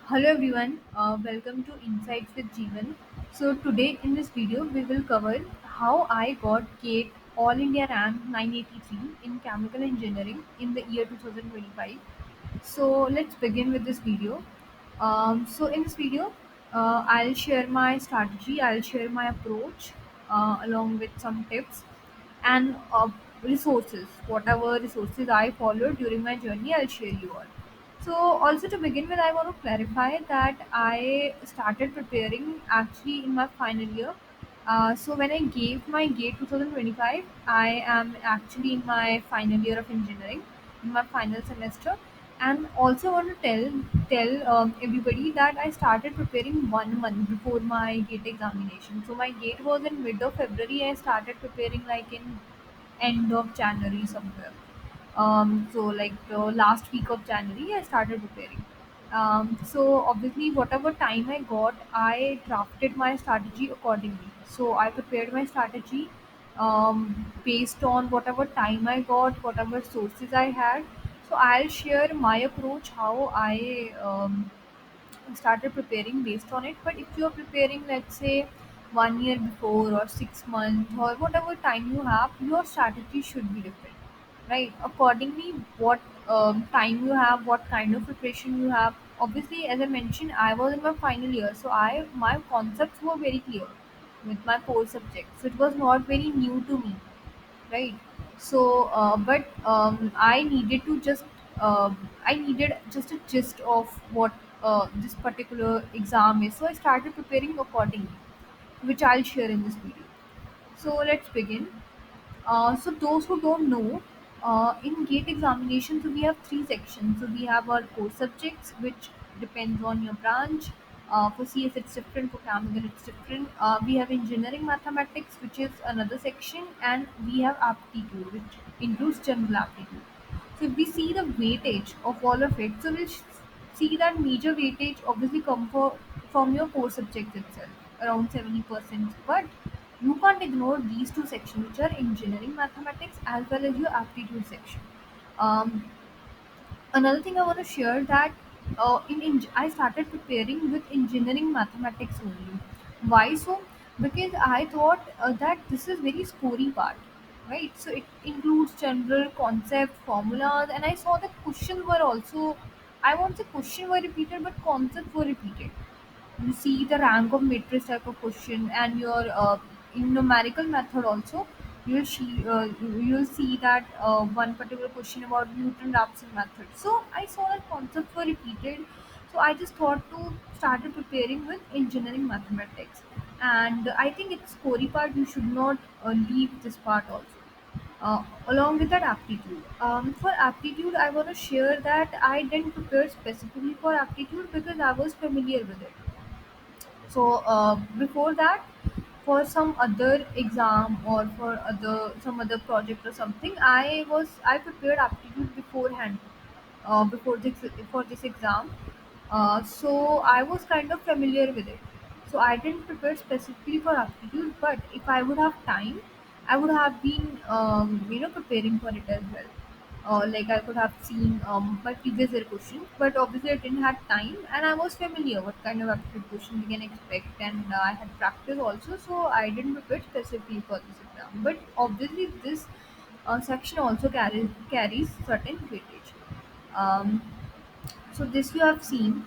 Hello everyone, welcome to Insights with Jeevan. So today in this video we will cover how I got GATE All India Rank 983 in Chemical Engineering in the year 2025. So let's begin with this video. So in this video, I'll share my strategy, I'll share my approach along with some tips and resources. Whatever resources I followed during my journey, I'll share you all. So also to begin with, I want to clarify that I started preparing actually in my final year. So when I gave my GATE 2025, I am actually in my final year of engineering, in my final semester, and also want to tell everybody that I started preparing 1 month before my GATE examination. So my GATE was in mid of February. I started preparing like in end of January somewhere. So like the last week of January, I started preparing. So obviously, whatever time I got, I drafted my strategy accordingly. So I prepared my strategy based on whatever time I got, whatever sources I had. So I'll share my approach how I started preparing based on it. But if you're preparing, let's say, 1 year before or 6 months or whatever time you have, your strategy should be different, right? Accordingly, what time you have, what kind of preparation you have. Obviously, as I mentioned, I was in my final year, so I my concepts were very clear with my core subjects. So it was not very new to me, right? So but I needed just a gist of what this particular exam is, so I started preparing accordingly, which I'll share in this video. So let's begin. So those who don't know, in GATE examination, so we have three sections. So we have our core subjects, which depends on your branch. For CS it's different, for chemical it's different. We have engineering mathematics, which is another section, and we have aptitude, which includes general aptitude. So if we see the weightage of all of it, so we'll see that major weightage obviously come from your core subject itself, around 70%. But you can't ignore these two sections, which are engineering mathematics as well as your aptitude section. Um, Another thing I want to share that I started preparing with engineering mathematics only. Why so? Because I thought that this is very scoring part, right? So it includes general concept formulas, and I saw that questions were also. I won't say questions were repeated, but concepts were repeated. You see the rank of matrix type of question, and your in numerical method also you'll see that one particular question about Newton-Raphson method. So I saw that concepts were repeated, so I just thought to started preparing with engineering mathematics. And I think it's story part, you should not leave this part also. Along with that, aptitude. For aptitude, I want to share that I didn't prepare specifically for aptitude because I was familiar with it. So before that, for some other exam or for other some other project or something, I prepared aptitude beforehand, before this exam. So I was kind of familiar with it. So I didn't prepare specifically for aptitude, but if I would have time, I would have been preparing for it as well. Like I could have seen my previous year questions, but obviously I didn't have time, and I was familiar what kind of aptitude question we can expect, and I had practice also, so I didn't prepare specifically for this exam. But obviously this section also carries certain weightage. Um, so this you have seen.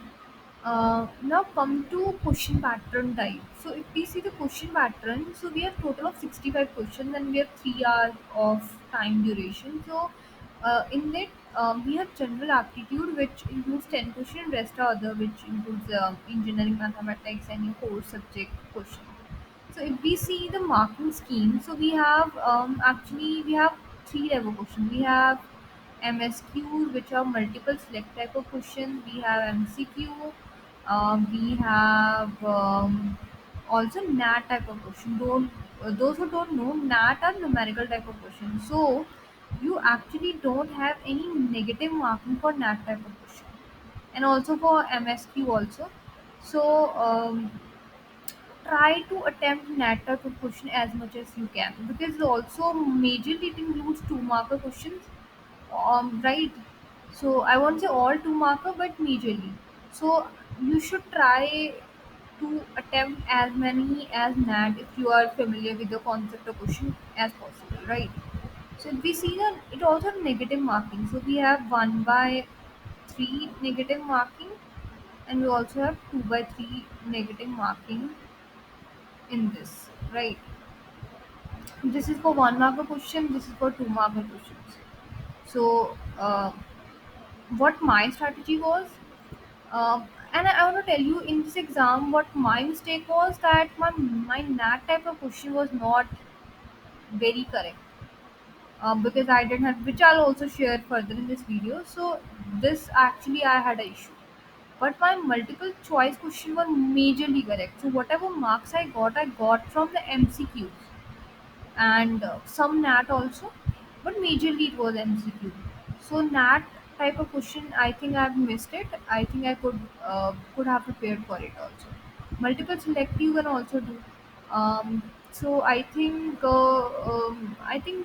Now come to question pattern type. So if we see the question pattern, so we have total of 65 questions and we have 3 hours of time duration. So in it, we have general aptitude, which includes 10 questions, rest are other, which includes engineering mathematics and your core subject question. So if we see the marking scheme, so we have actually we have three type of questions. We have MSQ, which are multiple select type of questions. We have MCQ. We have also NAT type of question. Don't Those who don't know, NAT are numerical type of question. So you actually don't have any negative marking for NAT type of question, and also for MSQ also. So try to attempt NAT type of question as much as you can, because also majorly it includes two marker questions, right? So I won't say all two marker, but majorly. So you should try to attempt as many as NAT if you are familiar with the concept of question as possible, right? So if we see that it also has negative marking. So we have 1 by 3 negative marking, and we also have 2 by 3 negative marking in this, right? This is for 1 marker question, this is for 2 marker questions. So what my strategy was, and I want to tell you in this exam what my mistake was, that my NAT type of question was not very correct, because I didn't have, which I'll also share further in this video. So this actually I had an issue, but my multiple choice question were majorly correct. So whatever marks I got from the MCQs, and some NAT also, but majorly it was MCQ. So NAT type of question, I think I've missed it. I think I could have prepared for it also. Multiple select you can also do. I think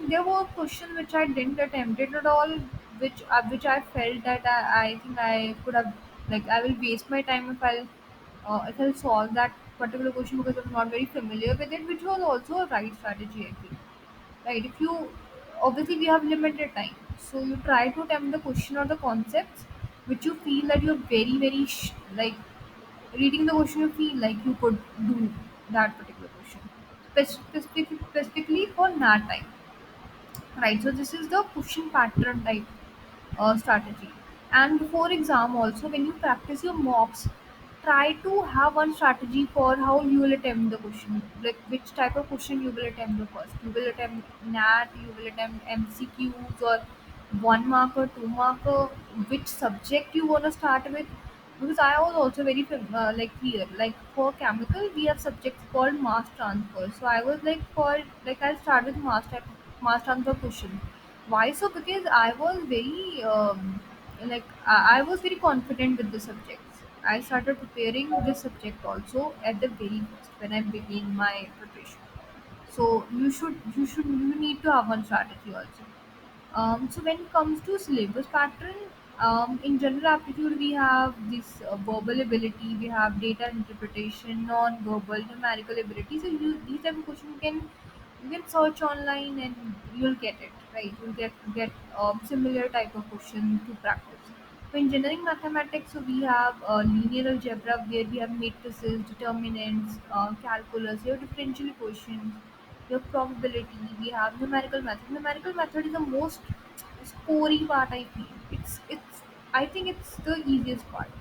there were questions which I didn't attempt it at all, which I felt that I think I could have, like, I will waste my time if I'll solve that particular question because I'm not very familiar with it, which was also a right strategy, I feel. Right? If you, obviously we have limited time, so you try to attempt the question or the concepts which you feel that you're like reading the question, you feel like you could do that particular question. Specifically for NAT time, right? So this is the question pattern type strategy. And before exam also, when you practice your mocks, try to have one strategy for how you will attempt the question, like which type of question you will attempt the first. You will attempt NAT, you will attempt MCQs, or 1 marker, 2 marker, which subject you want to start with. Because I was also very like clear, like for chemical we have subjects called mass transfer. So I was like, for like, I'll start with mass transfer question. Why so? Because I was very I was very confident with the subjects. I started preparing this subject also at the very first when I began my preparation. So you need to have one strategy also. So when it comes to syllabus pattern, in general aptitude we have this verbal ability, we have data interpretation, non-verbal, numerical ability. So these type of question you can search online and you'll get it, right? You'll get similar type of question to practice. So engineering mathematics, so we have linear algebra where we have matrices, determinants, calculus, we have differential equations, we have probability, we have numerical method. Numerical method is the most scoring part, I feel. It's I think it's the easiest part.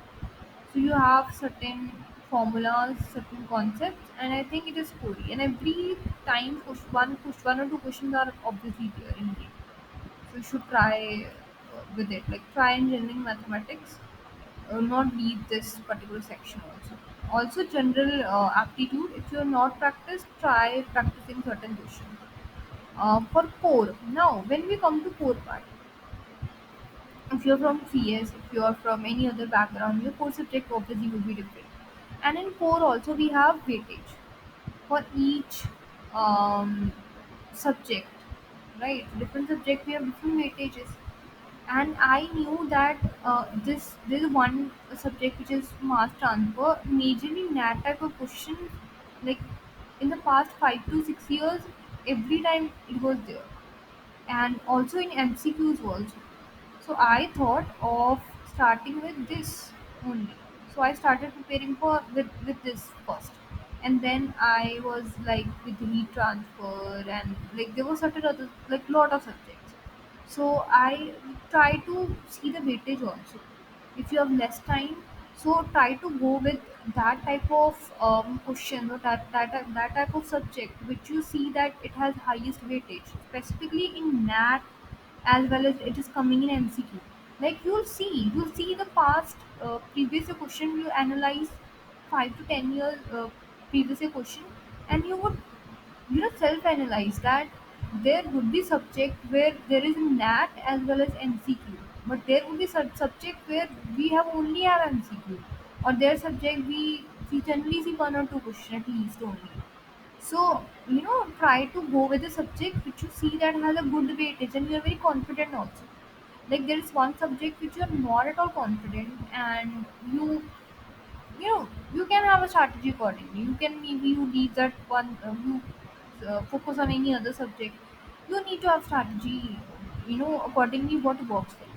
So you have certain formulas, certain concepts, and I think it is scoring. And every time push one or two questions are obviously there in it. So you should try with it. Like, try engineering mathematics. Not leave this particular section also. Also general aptitude. If you are not practiced, try practicing certain questions. For core. Now, when we come to core part, if you're from CS, if you're from any other background, your core subject obviously will be different. And in core also we have weightage for each um, subject, right? Different subject we have different weightages. And I knew that this is one subject which is mass transfer. Majorly that type of question, like in the past 5 to 6 years, every time it was there, and also in MCQs also. So I thought of starting with this only. So I started preparing for with this first. And then I was like with heat transfer, and like there were certain other, like lot of subjects. So I try to see the weightage also. If you have less time, so try to go with that type of question, or that type of subject which you see that it has highest weightage, specifically in NAT, as well as it is coming in MCQ. Like you'll see the past previous year question. You analyze 5 to 10 years previous year question, and you would self-analyze that there would be subject where there is NAT as well as MCQ, but there would be subject where we have only have MCQ, or there subject we generally see 1 or 2 question at least only. So try to go with a subject which you see that has a good weightage and you are very confident also. Like there is one subject which you're not at all confident, and you know you can have a strategy accordingly. You can maybe you leave that one, you focus on any other subject. You need to have strategy, accordingly what works for you.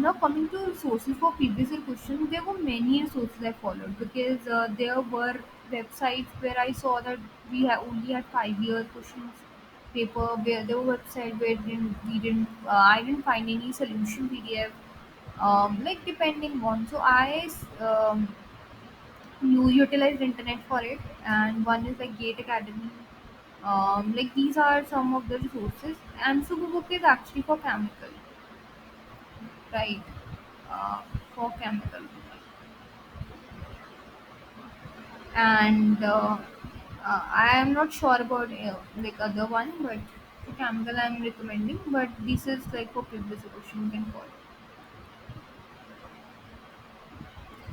Now coming to sources for previous year questions, there were many sources I followed because there were websites where I saw that only had 5 year questions paper. Where there were websites where I didn't find any solution PDF. Like depending on, so you utilized internet for it, and one is like Gate Academy. Like these are some of the resources, and Superbook is actually for chemical, right? uh, for chemical, and I am not sure about like other one, but for chemical I'm recommending, but this is like for previous question you can follow.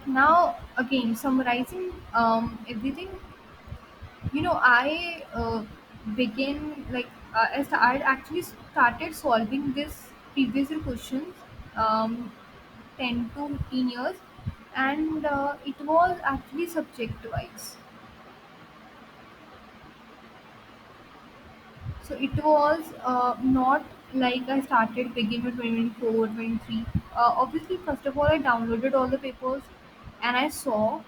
Now again summarizing everything, I began like I actually started solving this previous year questions, um, 10 to 15 years, and it was actually subject wise. So it was not like I started begin with 2024, 23. Obviously, first of all, I downloaded all the papers and I saw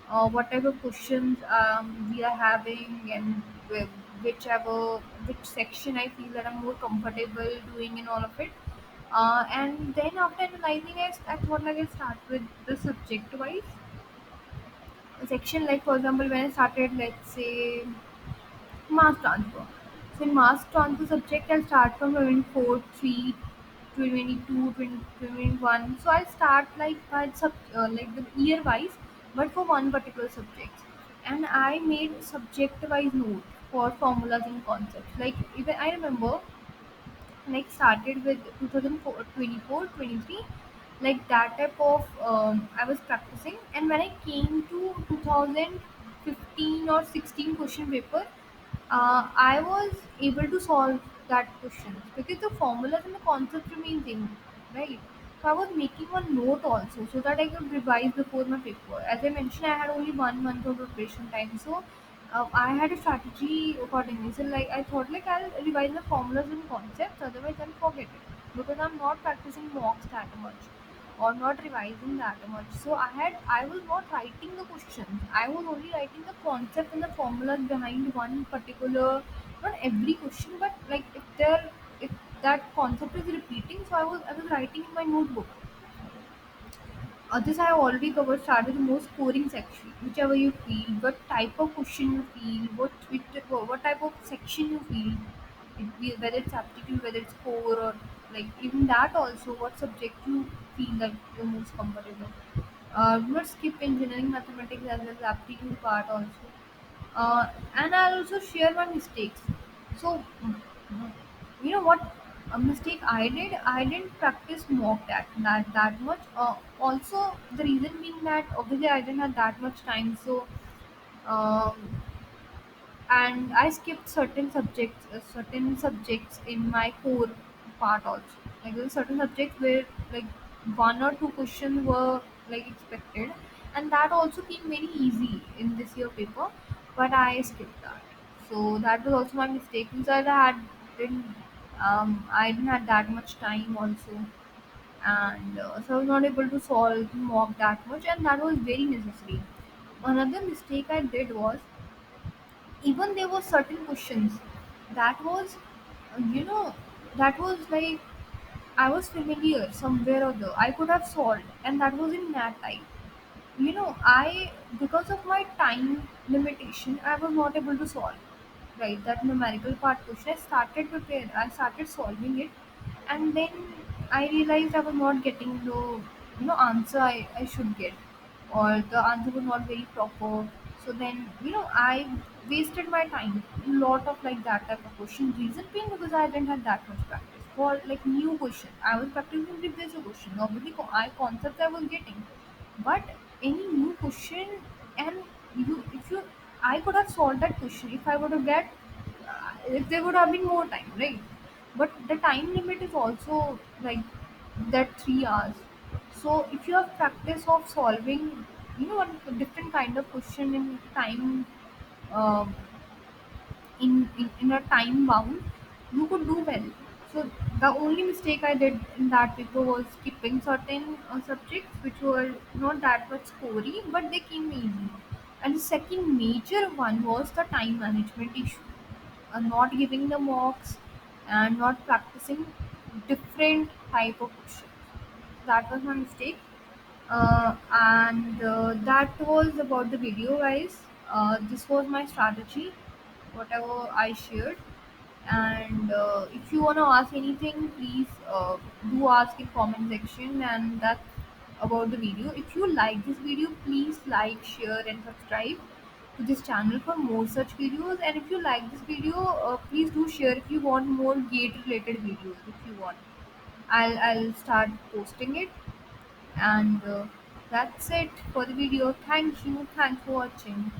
what type of questions we are having, and which section I feel that I'm more comfortable doing in all of it. And then after analyzing it, I thought like I start with the subject wise section. Like for example, when I started, let's say mass transfer. So in mass transfer subject, I'll start from 24, 3, 22, 20, 21. So I'll start like like the year wise, but for one particular subject. And I made subject wise note for formulas and concepts. Like even I remember like started with 2024, 23, like that type of I was practicing, and when I came to 2015 or 16 question paper, I was able to solve that question because the formulas and the concept remain same, right? So I was making one note also so that I could revise before my paper. As I mentioned, I had only 1 month of preparation time, so I had a strategy accordingly. So like I thought like I'll revise the formulas and concepts, otherwise I'll forget it because I'm not practicing mocks that much or not revising that much. So I was not writing the questions. I was only writing the concept and the formulas behind one particular, not every question, but like if that concept is repeating, so I was writing in my notebook. This I have already covered. Start with the most scoring section, whichever you feel, what type of question you feel, what type of section you feel, whether it's aptitude, whether it's core, or like even that also, what subject you feel that you're most comfortable. Do not skip engineering, mathematics as well as aptitude part also. And I'll also share my mistakes. So, you know what a mistake I did? I didn't practice mock that much. Also, the reason being that obviously I didn't have that much time, so um, and I skipped certain subjects in my core part also. Like there were certain subjects where like one or two questions were like expected, and that also came very easy in this year paper, but I skipped that. So that was also my mistake because didn't I didn't have that much time also, and so I was not able to solve mock that much, and that was very necessary. Another mistake I did was even there were certain questions that was you know that was like I was familiar somewhere or other I could have solved, and that was in that time. I, because of my time limitation, I was not able to solve right that numerical part question. I started solving it, and then I realized I was not getting the answer I should get, or the answer was not very proper. So then I wasted my time a lot of like that type of question. Reason being because I didn't have that much practice for like new question. I was practicing previous question. Obviously, I concepts I was getting, but any new question, and if you I could have solved that question if I would have get if there would have been more time, right? but the time limit is also like that 3 hours. So if you have practice of solving, a different kind of question in time, um in a time bound, you could do well. So the only mistake I did in that paper was skipping certain subjects which were not that much scory, but they came easy. And the second major one was the time management issue, not giving the mocks and not practicing different type of questions. That was my mistake. And that was about the video, guys. This was my strategy, whatever I shared. And if you want to ask anything, please do ask in comment section. And that's about the video. If you like this video, please like, share, and subscribe to this channel for more such videos. And if you like this video, please do share if you want more gate related videos. If you want, I'll start posting it. And that's it for the video. Thank you. Thanks for watching.